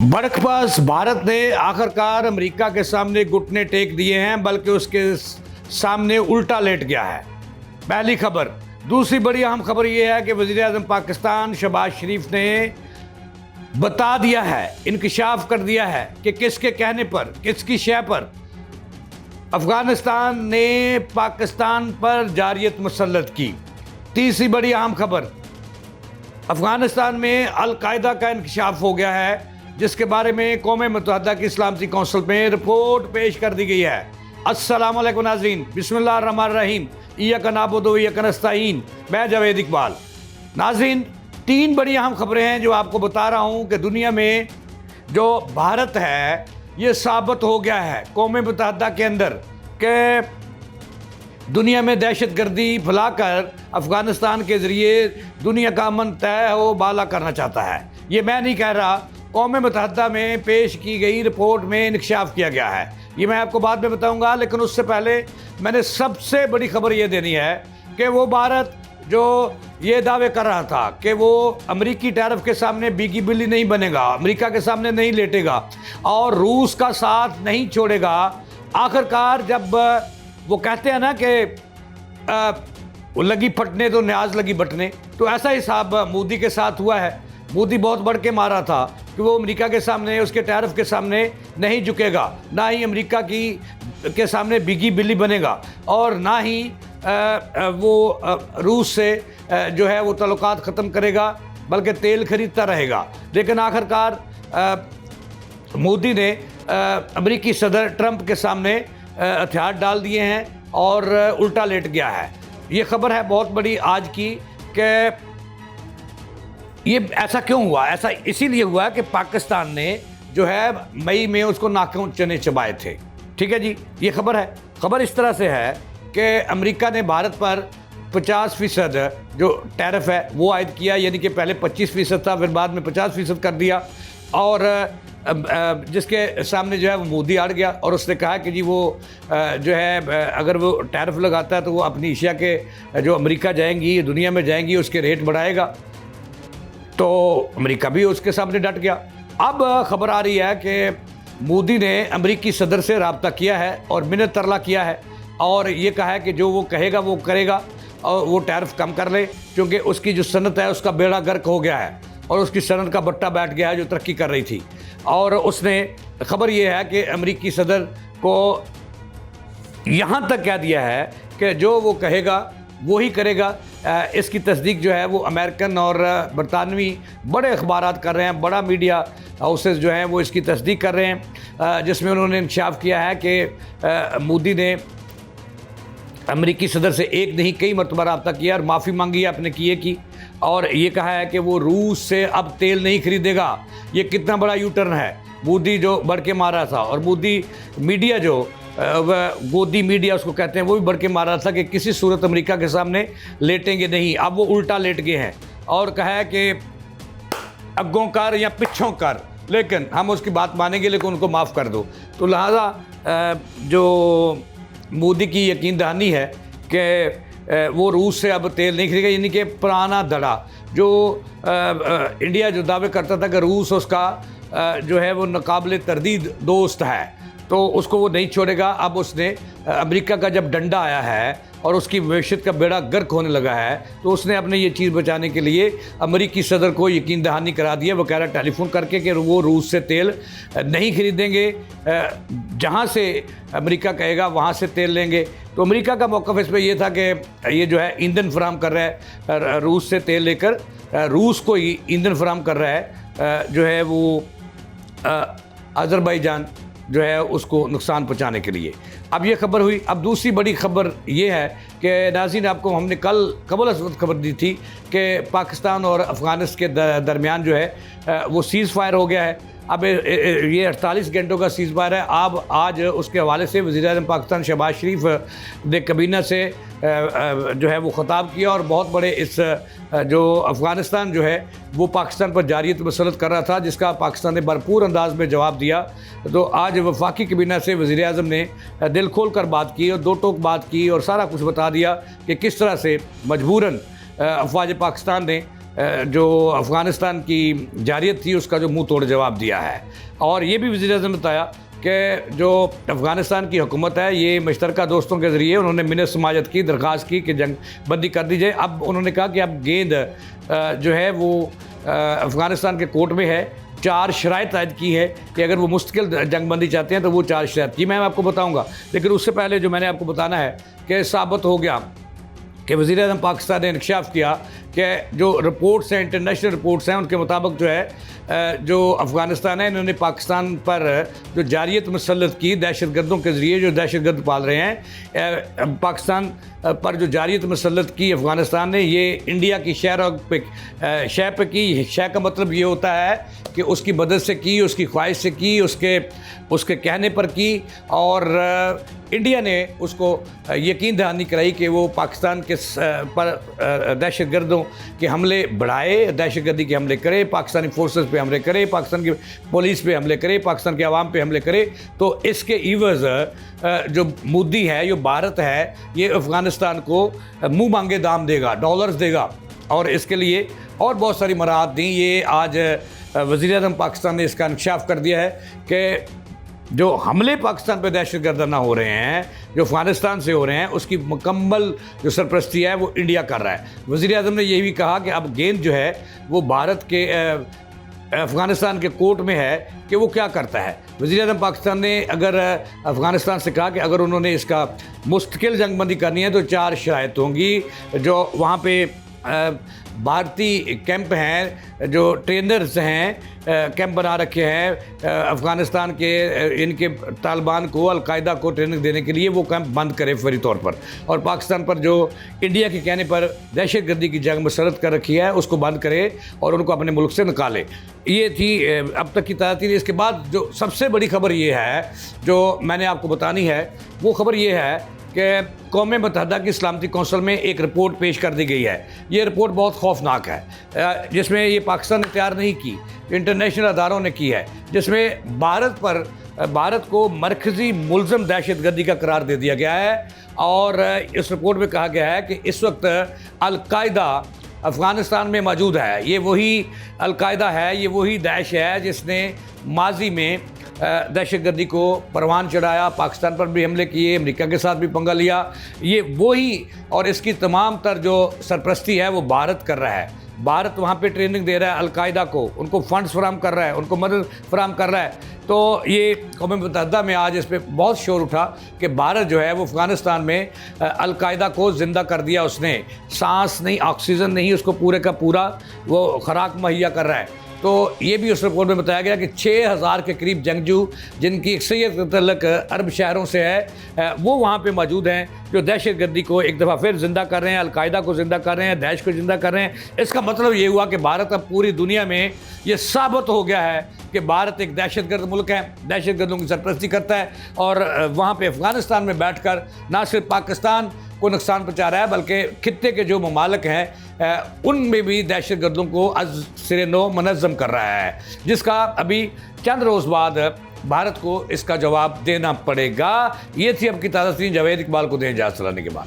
बरखपास भारत ने आखिरकार अमेरिका के सामने घुटने टेक दिए हैं, बल्कि उसके सामने उल्टा लेट गया है। पहली खबर। दूसरी बड़ी अहम खबर यह है कि वज़ीर-ए-आज़म पाकिस्तान शहबाज शरीफ ने बता दिया है, इंकशाफ कर दिया है कि किसके कहने पर, किसकी शय पर अफगानिस्तान ने पाकिस्तान पर जारियत मुसल्लत की। तीसरी बड़ी अहम खबर, अफगानिस्तान में अल-कायदा का इंकशाफ हो गया है, जिसके बारे में कौम मुत्तहिदा की सलामती कौंसिल में रिपोर्ट पेश कर दी गई है। अस्सलाम वालेकुम नाज़रीन, बिस्मिल्लाहिर्रहमानिर्रहीम, इय्याका नअबुदु व इय्याका नस्तईन। मैं जावेद इकबाल। नाज़रीन, तीन बड़ी अहम खबरें हैं जो आपको बता रहा हूँ कि दुनिया में जो भारत है ये साबित हो गया है कौम मुत्तहिदा के अंदर कि दुनिया में दहशत गर्दी फैलाकर अफ़गानिस्तान के ज़रिए दुनिया का अमन तय हो बाला करना चाहता है। ये मैं नहीं कह रहा, कौम मुत्तहिदा में पेश की गई रिपोर्ट में इंकशाफ किया गया है। ये मैं आपको बाद में बताऊंगा, लेकिन उससे पहले मैंने सबसे बड़ी खबर ये देनी है कि वो भारत जो ये दावे कर रहा था कि वो अमेरिकी टैरिफ के सामने बीगी बिल्ली नहीं बनेगा, अमेरिका के सामने नहीं लेटेगा और रूस का साथ नहीं छोड़ेगा। आखिरकार जब वो कहते हैं ना कि लगी फटने तो न्याज लगी बटने, तो ऐसा हिसाब मोदी के साथ हुआ है। मोदी बहुत बढ़ के मारा था कि वो अमेरिका के सामने, उसके टैरिफ के सामने नहीं झुकेगा, ना ही अमेरिका के सामने बिगी बिल्ली बनेगा और ना ही वो रूस से जो है वो ताल्लुकात ख़त्म करेगा, बल्कि तेल खरीदता रहेगा। लेकिन आखिरकार मोदी ने अमेरिकी सदर ट्रंप के सामने हथियार डाल दिए हैं और उल्टा लेट गया है। ये खबर है बहुत बड़ी आज की कि ये ऐसा क्यों हुआ। ऐसा इसीलिए हुआ कि पाकिस्तान ने जो है मई में उसको नाखून चने चबाए थे। ठीक है जी, ये खबर है। खबर इस तरह से है कि अमेरिका ने भारत पर 50% जो टैरिफ है वो आयद किया, यानी कि पहले 25% था, फिर बाद में 50% कर दिया। और जिसके सामने जो है वो मोदी अड़ गया और उसने कहा कि जी वो जो है अगर वो टैरिफ लगाता है तो वो अपनी एशिया के जो अमेरिका जाएंगी, दुनिया में जाएंगी, उसके रेट बढ़ाएगा। तो अमेरिका भी उसके सामने डट गया। अब खबर आ रही है कि मोदी ने अमेरिकी सदर से रब्ता किया है और मिन्नत तरला किया है और ये कहा है कि जो वो कहेगा वो करेगा और वो टैरिफ कम कर ले, क्योंकि उसकी जो सनत है उसका बेड़ा गर्क हो गया है और उसकी सनत का बट्टा बैठ गया है जो तरक्की कर रही थी। और उसने, खबर ये है कि अमेरिकी सदर को यहाँ तक कह दिया है कि जो वो कहेगा वो ही करेगा। इसकी तस्दीक जो है वो अमेरिकन और बरतानवी बड़े अखबारात कर रहे हैं, बड़ा मीडिया हाउसेस जो हैं वो इसकी तस्दीक कर रहे हैं, जिसमें उन्होंने इंकशाफ किया है कि मोदी ने अमेरिकी सदर से एक नहीं कई मरतबा रब्ता किया और माफ़ी मांगी है अपने किए की, और ये कहा है कि वो रूस से अब तेल नहीं खरीदेगा। ये कितना बड़ा यू टर्न है। मोदी जो बढ़ के मारा था और मोदी मीडिया जो गोदी मीडिया उसको कहते हैं, वो भी बढ़ के मारा था कि किसी सूरत अमेरिका के सामने लेटेंगे नहीं। अब वो उल्टा लेट गए हैं और कहा है कि अग्गों कर या पिछों कर, लेकिन हम उसकी बात मानेंगे, लेकिन उनको माफ़ कर दो। तो लिहाजा जो मोदी की यकीन दहानी है कि वो रूस से अब तेल नहीं खरीदेगा, यानी कि पुराना धड़ा जो इंडिया जो दावे करता था कि रूस उसका जो है वो नाकाबिले तरदीद दोस्त है, तो उसको वो नहीं छोड़ेगा। अब उसने अमेरिका का जब डंडा आया है और उसकी मैशत का बेड़ा गर्क होने लगा है, तो उसने अपने ये चीज़ बचाने के लिए अमेरिकी सदर को यकीन दहानी करा दिया, वो कह रहा टेलीफोन करके कि वो रूस से तेल नहीं खरीदेंगे, जहाँ से अमेरिका कहेगा वहाँ से तेल लेंगे। तो अमेरिका का मौक़िफ़ इसमें यह था कि ये जो है ईंधन फराहम कर रहा है, रूस से तेल लेकर रूस को ही ईंधन फराहम कर रहा है, जो है वो अज़रबैजान जो है उसको नुकसान पहुंचाने के लिए। अब ये खबर हुई। अब दूसरी बड़ी खबर ये है कि नाज़रीन, आपको हमने कबल अस वक्त खबर दी थी कि पाकिस्तान और अफ़गानिस्तान के दरमियान जो है वो सीज़ फायर हो गया है। अब ये 48 घंटों का सीज़ फायर है। अब आज उसके हवाले से वज़ीर-ए-आज़म पाकिस्तान शहबाज शरीफ ने काबीना से जो है वो ख़िताब किया और बहुत बड़े इस जो अफ़गानिस्तान जो है वो पाकिस्तान पर जारियत मुसल्लत कर रहा था, जिसका पाकिस्तान ने भरपूर अंदाज में जवाब दिया। तो आज वफाकी काबीना से वज़ीर-ए-आज़म ने दिल खोल कर बात की और दो टोक बात की और सारा कुछ बता दिया कि किस तरह से मजबूरन अफवाज पाकिस्तान ने जो अफ़गानिस्तान की जारियत थी उसका जो मुंह तोड़ जवाब दिया है। और ये भी वज़ीर-ए-आज़म ने बताया कि जो अफ़गानिस्तान की हुकूमत है ये मुश्तरका दोस्तों के ज़रिए उन्होंने मिन्नत समाजत की, दरख्वास्त की कि जंग बंदी कर दी जाए। अब उन्होंने कहा कि अब गेंद जो है वो अफ़गानिस्तान के कोर्ट में है। 4 शराइत आयद की है कि अगर वो मुस्तकिल जंग बंदी चाहते हैं तो वो 4 शराइत की मैं आपको बताऊँगा। लेकिन उससे पहले जो मैंने आपको बताना है कि साबित हो गया कि वज़ीर-ए-आज़म पाकिस्तान ने इंकशाफ किया कि जो रिपोर्ट्स हैं, इंटरनेशनल रिपोर्ट्स हैं, उनके मुताबिक जो है जो अफ़गानिस्तान है इन्होंने पाकिस्तान पर जो जारियत मुसल्लत की दहशतगर्दों के ज़रिए जो दहशतगर्द पाल रहे हैं, पाकिस्तान पर जो जारियत मुसल्लत की अफ़गानिस्तान ने, ये इंडिया की शय पे की। शय का मतलब ये होता है कि उसकी मदद से की, उसकी ख्वाहिश से की, उसके कहने पर की। और इंडिया ने उसको यकीन दहानी कराई कि वो पाकिस्तान के पर दहशतगर्दों के हमले बढ़ाए, दहशतगर्दी के हमले करे, पाकिस्तानी फोर्सेस पे हमले करे, पाकिस्तान की पुलिस पे हमले करे, पाकिस्तान के अवाम पे हमले करे। तो इसके इवज़ जो मोदी है, जो भारत है, ये अफ़गानिस्तान को मुँह मांगे दाम देगा, डॉलर्स देगा। और इसके लिए और बहुत सारी मराहत दी। ये आज वज़ीर-ए-आज़म पाकिस्तान ने इसका इंकशाफ कर दिया है कि जो हमले पाकिस्तान पे दहशतगर्दाना हो रहे हैं, जो अफ़गानिस्तान से हो रहे हैं, उसकी मुकम्मल जो सरपरस्ती है वो इंडिया कर रहा है। वज़ीर-ए-आज़म ने ये भी कहा कि अब गेंद जो है वो भारत के अफ़गानिस्तान के कोर्ट में है कि वो क्या करता है। वज़ीर-ए-आज़म पाकिस्तान ने अगर अफ़गानिस्तान से कहा कि अगर उन्होंने इसका मुस्तकिल जंग बंदी करनी है तो 4 शराइत होंगी। जो वहाँ पे भारतीय कैंप हैं, जो ट्रेनर्स हैं, कैंप बना रखे हैं अफ़गानिस्तान के, इनके तालिबान को, अलकायदा को ट्रेनिंग देने के लिए, वो कैंप बंद करे फौरी तौर पर। और पाकिस्तान पर जो इंडिया के कहने पर दहशतगर्दी की जंग मुसल्लत कर रखी है उसको बंद करे और उनको अपने मुल्क से निकाले। ये थी अब तक की ताज़ा। इसके बाद जो सबसे बड़ी खबर ये है जो मैंने आपको बतानी है, वो खबर ये है कि कौम मुत्तहिदा की सलामती कौंसिल में एक रिपोर्ट पेश कर दी गई है। ये रिपोर्ट बहुत खौफनाक है, जिसमें ये पाकिस्तान ने तैयार नहीं की, इंटरनेशनल अदारों ने की है, जिसमें भारत को मरकज़ी मुल्ज़म दहशतगर्दी का करार दे दिया गया है। और इस रिपोर्ट में कहा गया है कि इस वक्त अलकायदा अफ़गानिस्तान में मौजूद है। ये वही अलकायदा है, ये वही दाइश है जिसने माजी में दहशतगर्दी को परवान चढ़ाया, पाकिस्तान पर भी हमले किए, अमेरिका के साथ भी पंगा लिया। ये वही, और इसकी तमाम तर जो सरपरस्ती है वो भारत कर रहा है। भारत वहाँ पे ट्रेनिंग दे रहा है अलकायदा को, उनको फंड्स फराहम कर रहा है, उनको मदद फराहम कर रहा है। तो ये कौम मुत्तहिदा में आज इस पर बहुत शोर उठा कि भारत जो है वो अफ़गानिस्तान में अलकायदा को ज़िंदा कर दिया। उसने सांस नहीं, ऑक्सीजन नहीं, उसको पूरे का पूरा वो खुराक मुहैया कर रहा है। तो ये भी उस रिपोर्ट में बताया गया कि 6000 के करीब जंगजू, जिनकी अक्सरियत तल्लक अरब शहरों से है, वो वहाँ पे मौजूद हैं, जो दहशतगर्दी को एक दफ़ा फिर ज़िंदा कर रहे हैं, अलकायदा को ज़िंदा कर रहे हैं, दाइश को ज़िंदा कर रहे हैं। इसका मतलब ये हुआ कि भारत अब पूरी दुनिया में ये साबित हो गया है कि भारत एक दहशतगर्द मुल्क है, दहशतगर्दों की सरपरस्ती करता है। और वहाँ पर अफ़गानिस्तान में बैठ कर ना सिर्फ पाकिस्तान को नुकसान पहुँचा रहा है, बल्कि खित्ते के जो ममालिक हैं उनमें भी दहशतगर्दों को अज़ सिरे नो मुनज़्ज़म कर रहा है, जिसका अभी चंद रोज़ बाद भारत को इसका जवाब देना पड़ेगा। ये थी अब की ताज़ा तरीन। जावेद इकबाल को दें इजाज़त, चलाने के बाद।